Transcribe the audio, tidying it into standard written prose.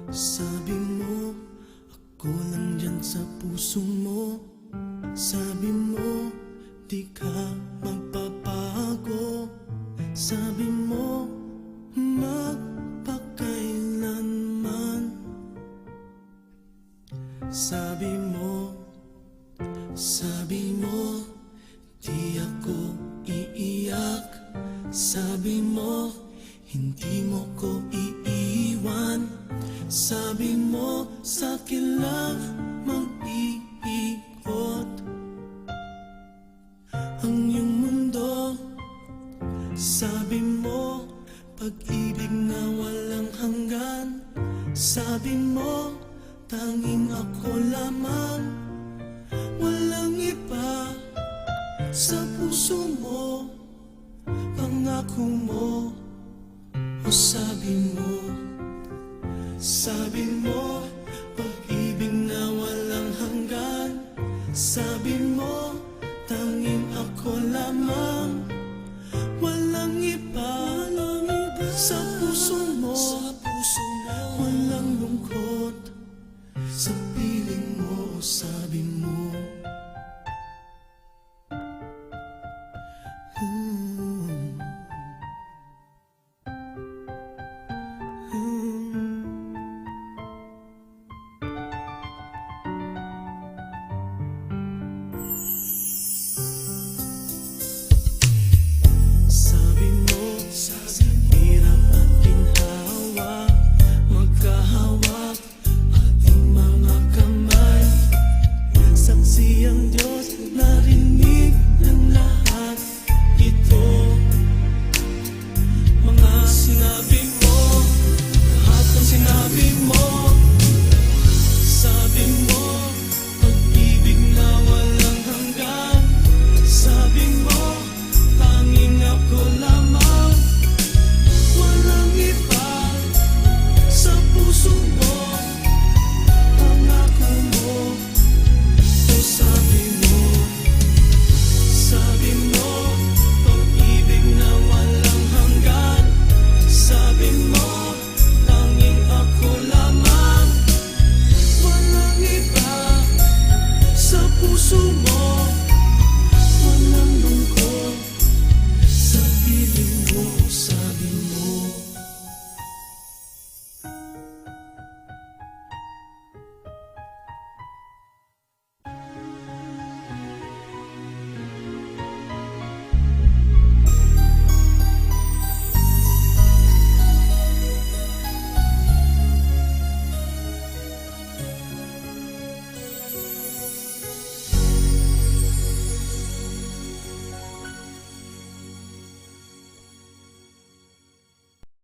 Sabi mo, ako lang dyan sa puso mo. Sabi mo, di ka magbabago. Sabi mo, magpakailanman. Sabi mo, di ako iiyak. Sabi mo, hindi mo ko iiwan. Sabi mo, sa'kin lang mag-iikot ang iyong mundo. Sabi mo, pag-ibig na walang hanggan. Sabi mo, tanging ako lamang, walang iba sa puso mo. Pangako mo, o sabi mo,